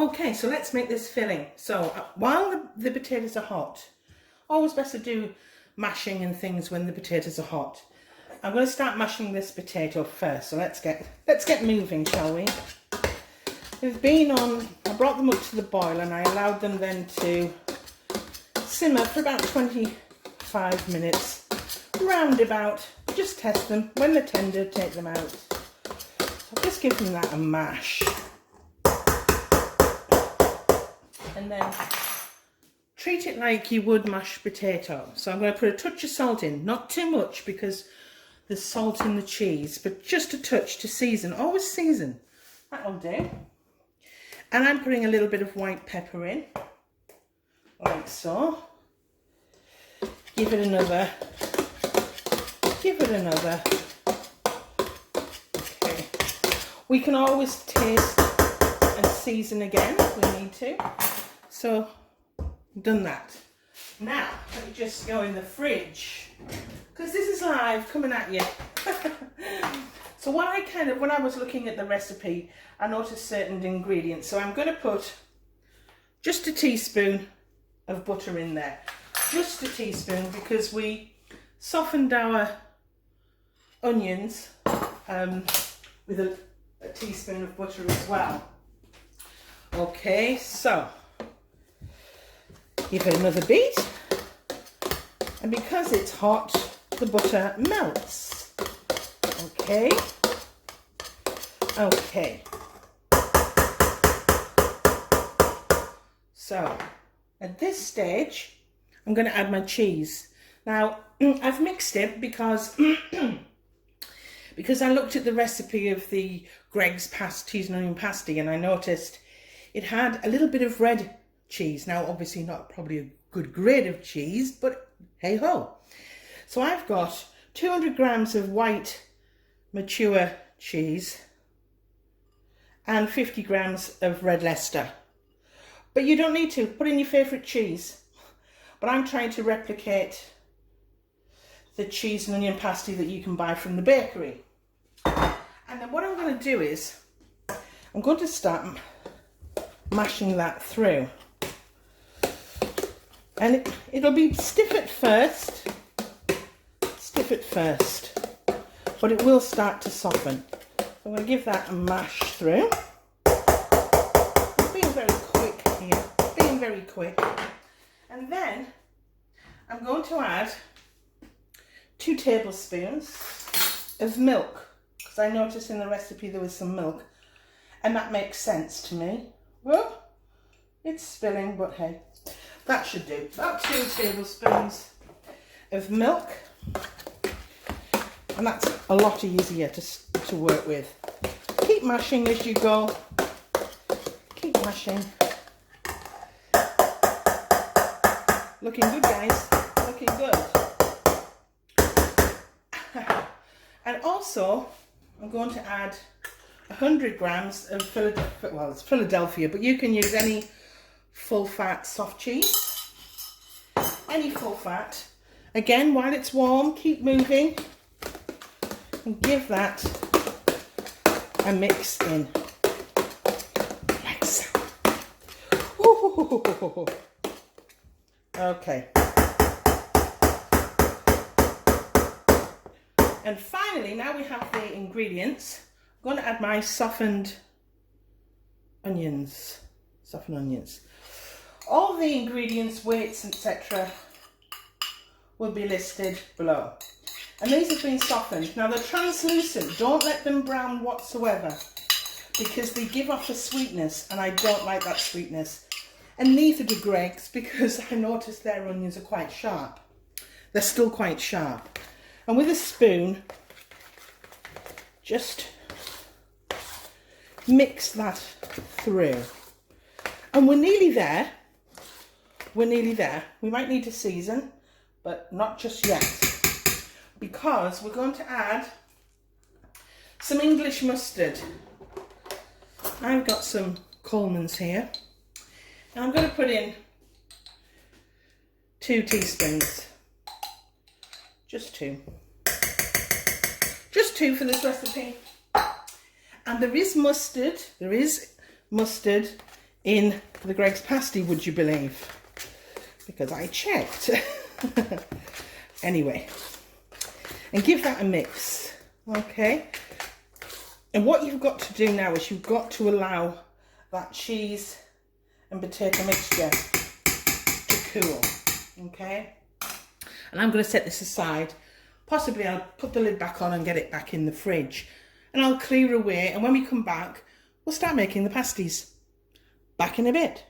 Okay, so let's make this filling. So while the potatoes are hot, always best to do mashing and things when the potatoes are hot. I'm going to start mashing this potato first. So let's get moving, shall we? They've been on. I brought them up to the boil and I allowed them then to simmer for about 25 minutes, roundabout. Just test them. When they're tender, take them out. So just give them that a mash. And then treat it like you would mashed potato. So I'm going to put a touch of salt in, not too much because there's salt in the cheese, but just a touch to season. Always season. That'll do. And I'm putting a little bit of white pepper in, like so. Give it another. Okay. We can always taste and season again if we need to. So, done that. Now, let me just go in the fridge, because this is live, coming at you. So when I was looking at the recipe, I noticed certain ingredients. So I'm going to put just a teaspoon of butter in there. Just a teaspoon, because we softened our onions with a teaspoon of butter as well. Okay, so give it another beat, and because it's hot, the butter melts. Okay. So at this stage, I'm going to add my cheese. Now I've mixed it because I looked at the recipe of the Greg's cheese and onion pasty, and I noticed it had a little bit of red cheese. Now obviously not probably a good grade of cheese, but hey ho. So I've got 200 grams of white mature cheese and 50 grams of Red Leicester. But you don't need to put in your favourite cheese. But I'm trying to replicate the cheese and onion pasty that you can buy from the bakery. And then what I'm going to do is I'm going to start mashing that through. And it'll be stiff at first, but it will start to soften. So I'm going to give that a mash through. I'm being very quick here, being very quick. And then I'm going to add 2 tablespoons of milk, because I noticed in the recipe there was some milk, and that makes sense to me. Well, it's spilling, but hey, that should do. About 2 tablespoons of milk, and that's a lot easier to work with. Keep mashing as you go. Keep mashing. Looking good, guys. Looking good. And also, I'm going to add 100 grams of Philadelphia, well, it's Philadelphia, but you can use any full fat soft cheese. Any full fat. Again, while it's warm, keep moving and give that a mix in. Like so. Ooh. Okay. And finally, now we have the ingredients, I'm going to add my softened onions. All the ingredients, weights, etc. will be listed below. And these have been softened. Now they're translucent. Don't let them brown whatsoever, because they give off a sweetness, and I don't like that sweetness. And neither do Greg's, because I noticed their onions are quite sharp. They're still quite sharp. And with a spoon, just mix that through. And we're nearly there. We're nearly there. We might need to season, but not just yet, because we're going to add some English mustard. I've got some Coleman's here, and I'm going to put in 2 teaspoons. Just 2. Just 2 for this recipe. And there is mustard in the Greggs pasty, would you believe? Because I checked. Anyway, and give that a mix, okay? And what you've got to do now is you've got to allow that cheese and potato mixture to cool, okay? And I'm going to set this aside. Possibly I'll put the lid back on and get it back in the fridge. And I'll clear away, and when we come back, we'll start making the pasties. Back in a bit.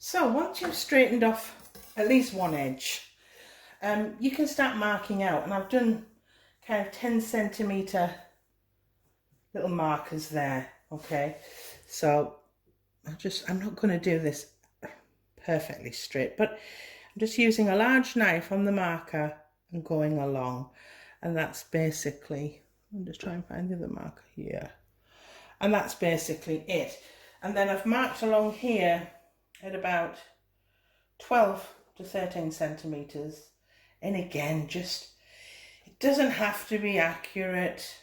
So once you've straightened off at least one edge, you can start marking out, and I've done kind of 10cm little markers there, okay? So I'm not going to do this perfectly straight, but I'm just using a large knife on the marker and going along, and that's basically, I'm just trying to find the other marker here, and that's basically it. And then I've marked along here at about 12 to 13 centimeters, and again, just, it doesn't have to be accurate,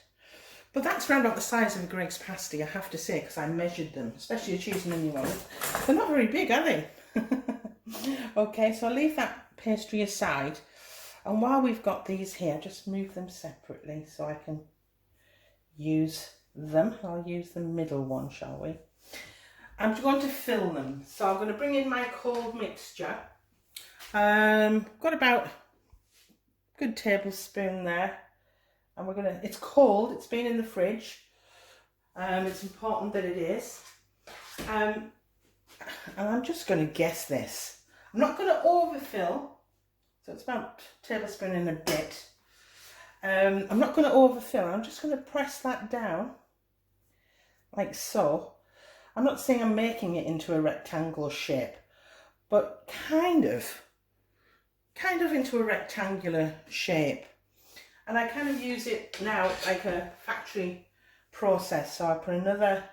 but that's around about the size of a Greggs pasty, I have to say, because I measured them, especially the cheese and onion ones. They're not very big, are they? Okay, so I'll leave that pastry aside, and while we've got these here, just move them separately so I can use them. I'll use the middle one, shall we? I'm going to fill them, so I'm going to bring in my cold mixture. Got about a good tablespoon there, and we're gonna, it's cold, it's been in the fridge, it's important that it is, and I'm just going to guess this. I'm not going to overfill, so it's about a tablespoon and a bit. I'm not going to overfill, I'm just going to press that down like so. I'm not saying I'm making it into a rectangular shape, but kind of into a rectangular shape. And I kind of use it now like a factory process. So I put another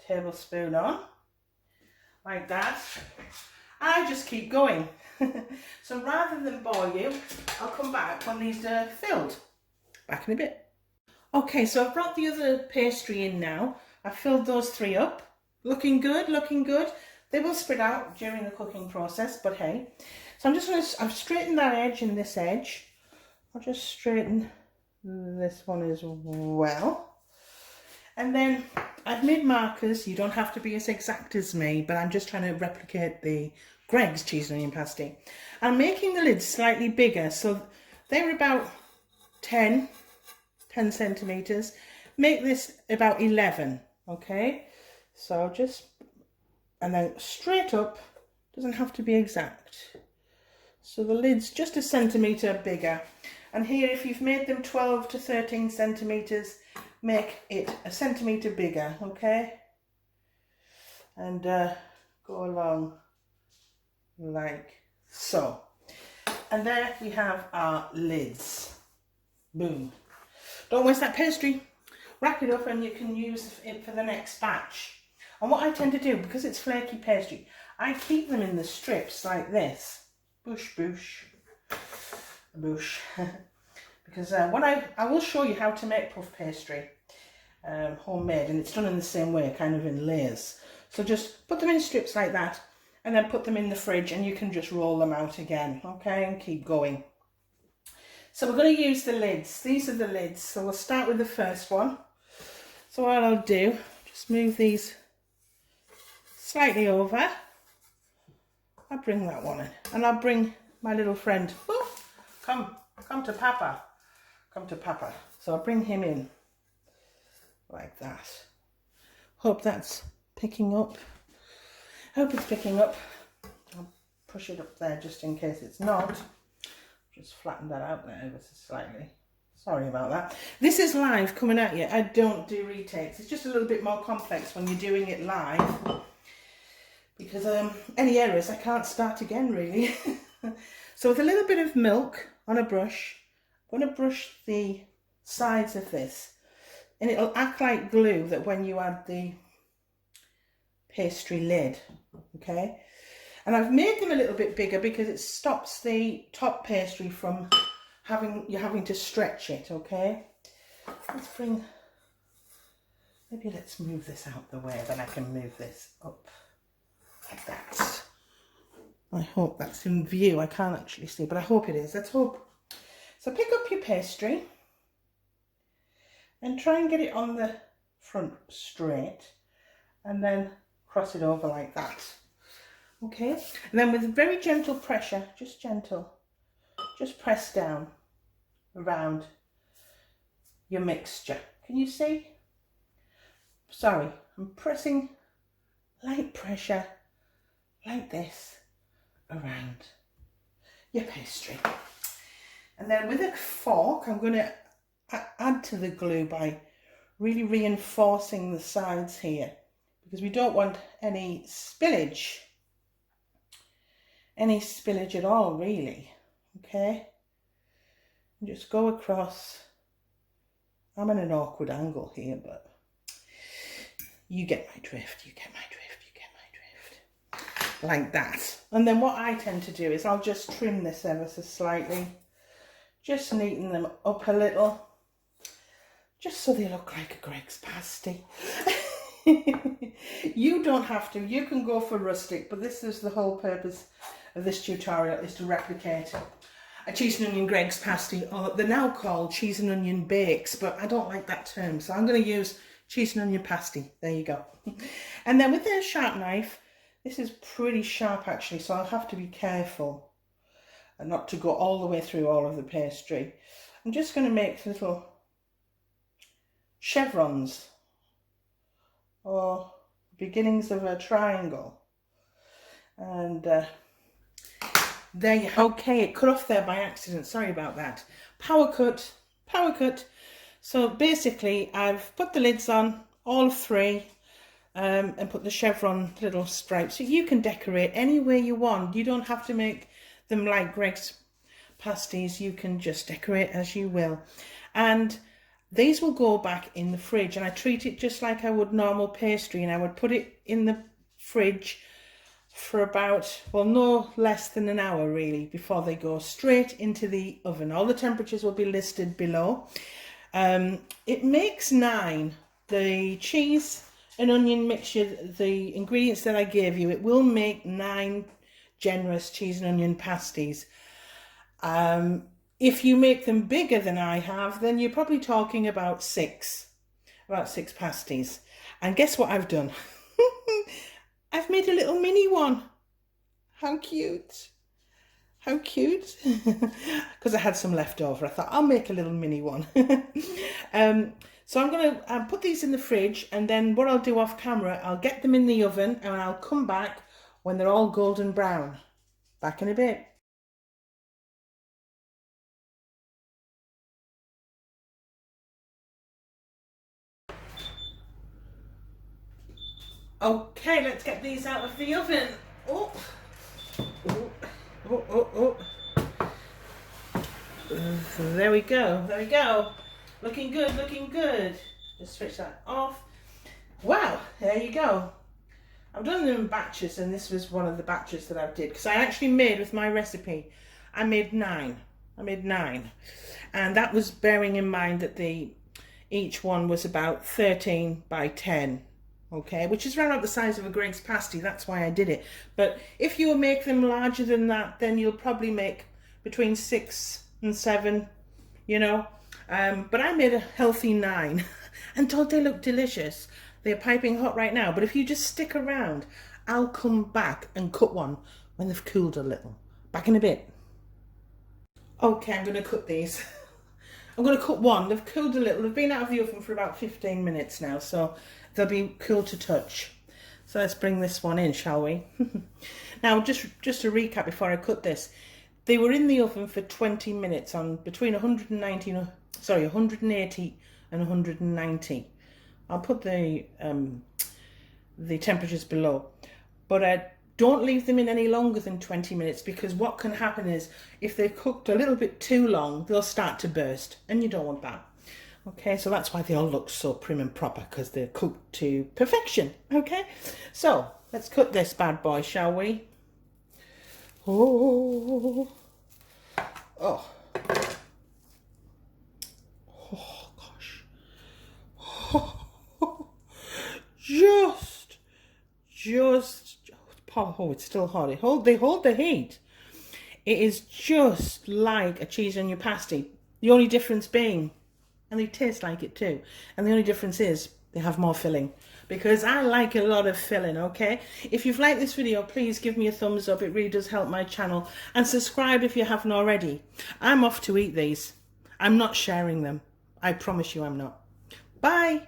tablespoon on, like that. I just keep going. So rather than bore you, I'll come back when these are filled. Back in a bit. Okay, so I've brought the other pastry in now. I've filled those three up. Looking good, looking good. They will spread out during the cooking process, but hey. So I'm just going to, I've straightened that edge and this edge. I'll just straighten this one as well. And then I've made markers. You don't have to be as exact as me, but I'm just trying to replicate the Greggs cheese and onion pasty. I'm making the lids slightly bigger, so they're about 10 centimeters. Make this about 11, okay? So just, and then straight up, doesn't have to be exact. So the lid's just a centimetre bigger. And here, if you've made them 12 to 13 centimetres, make it a centimetre bigger, okay? And go along like so. And there we have our lids. Boom. Don't waste that pastry. Wrap it up and you can use it for the next batch. And what I tend to do, because it's flaky pastry, I keep them in the strips like this. Boosh, boosh, boosh. Because when I will show you how to make puff pastry. homemade, and it's done in the same way, kind of in layers. So just put them in strips like that, and then put them in the fridge, and you can just roll them out again, okay, and keep going. So we're going to use the lids. These are the lids. So we'll start with the first one. So what I'll do, just move these slightly over. I'll bring that one in, and I'll bring my little friend. Oh, come to Papa. Come to Papa. So I'll bring him in like that. Hope that's picking up. Hope it's picking up. I'll push it up there just in case it's not. Just flatten that out there ever so slightly. Sorry about that. This is live coming at you. I don't do retakes. It's just a little bit more complex when you're doing it live. Because any errors, I can't start again really. So with a little bit of milk on a brush, I'm going to brush the sides of this. And it'll act like glue that when you add the pastry lid. Okay? And I've made them a little bit bigger because it stops the top pastry from having to stretch it, okay? Maybe let's move this out the way, then I can move this up like that. I hope that's in view. I can't actually see, but I hope it is. Let's hope. So pick up your pastry and try and get it on the front straight, and then cross it over like that. Okay, and then with very gentle pressure, just gentle, just press down around your mixture. Can you see? Sorry, I'm pressing light pressure like this around your pastry. And then with a fork, I'm going to add to the glue by really reinforcing the sides here, because we don't want any spillage at all, really. Okay, and just go across. I'm at an awkward angle here, but you get my drift, you get my drift, like that. And then what I tend to do is I'll just trim this ever so slightly, just neaten them up a little, just so they look like a Greg's pasty. You don't have to, you can go for rustic, but this is the whole purpose of this tutorial, is to replicate a cheese and onion Greg's pasty, or they're now called cheese and onion bakes, but I don't like that term, so I'm going to use cheese and onion pasty. There you go. And then with the sharp knife, this is pretty sharp actually, so I'll have to be careful and not to go all the way through all of the pastry. I'm just going to make little chevrons, or beginnings of a triangle, and there you have. Okay, it cut off there by accident, sorry about that. Power cut. So basically I've put the lids on, all three, and put the chevron little stripes. So you can decorate any way you want. You don't have to make them like Greg's pasties. You can just decorate as you will. And these will go back in the fridge, and I treat it just like I would normal pastry, and I would put it in the fridge for about, well, no less than an hour really, before they go straight into the oven. All the temperatures will be listed below. It makes 9. The cheese and onion mixture, the ingredients that I gave you, it will make 9 generous cheese and onion pasties. If you make them bigger than I have, then you're probably talking about 6 pasties. And guess what I've done? I've made a little mini one. How cute. How cute. Because I had some left over. I thought I'll make a little mini one. So I'm going to put these in the fridge, and then what I'll do off camera, I'll get them in the oven, and I'll come back when they're all golden brown. Back in a bit. Okay, let's get these out of the oven. Oh. There we go. Looking good. Just switch that off. Wow, there you go. I've done them in batches, and this was one of the batches that I did, because I actually made, with my recipe, I made 9. And that was bearing in mind that the each one was about 13 by 10. Okay, which is around about the size of a Greg's pasty. That's why I did it. But if you make them larger than that, then you'll probably make between 6 and 7, you know. But I made a healthy 9. And don't they look delicious? They're piping hot right now. But if you just stick around, I'll come back and cut one when they've cooled a little. Back in a bit. Okay, I'm going to cut these. I'm going to cut one. They've cooled a little. They've been out of the oven for about 15 minutes now, so they'll be cool to touch. So let's bring this one in, shall we? Now, just to recap before I cut this. They were in the oven for 20 minutes on between 180 and 190. I'll put the temperatures below. But don't leave them in any longer than 20 minutes, because what can happen is if they're cooked a little bit too long, they'll start to burst, and you don't want that. Okay, so that's why they all look so prim and proper, because they're cooked to perfection. Okay, so let's cut this bad boy, shall we? Oh, oh, oh gosh, oh, just, oh, it's still hot. They hold the heat. It is just like a cheese onion pasty. The only difference being, and they taste like it too, and the only difference is they have more filling, because I like a lot of filling. Okay, if you've liked this video, please give me a thumbs up. It really does help my channel, and subscribe if you haven't already. I'm off to eat these. I'm not sharing them. I promise you I'm not. Bye.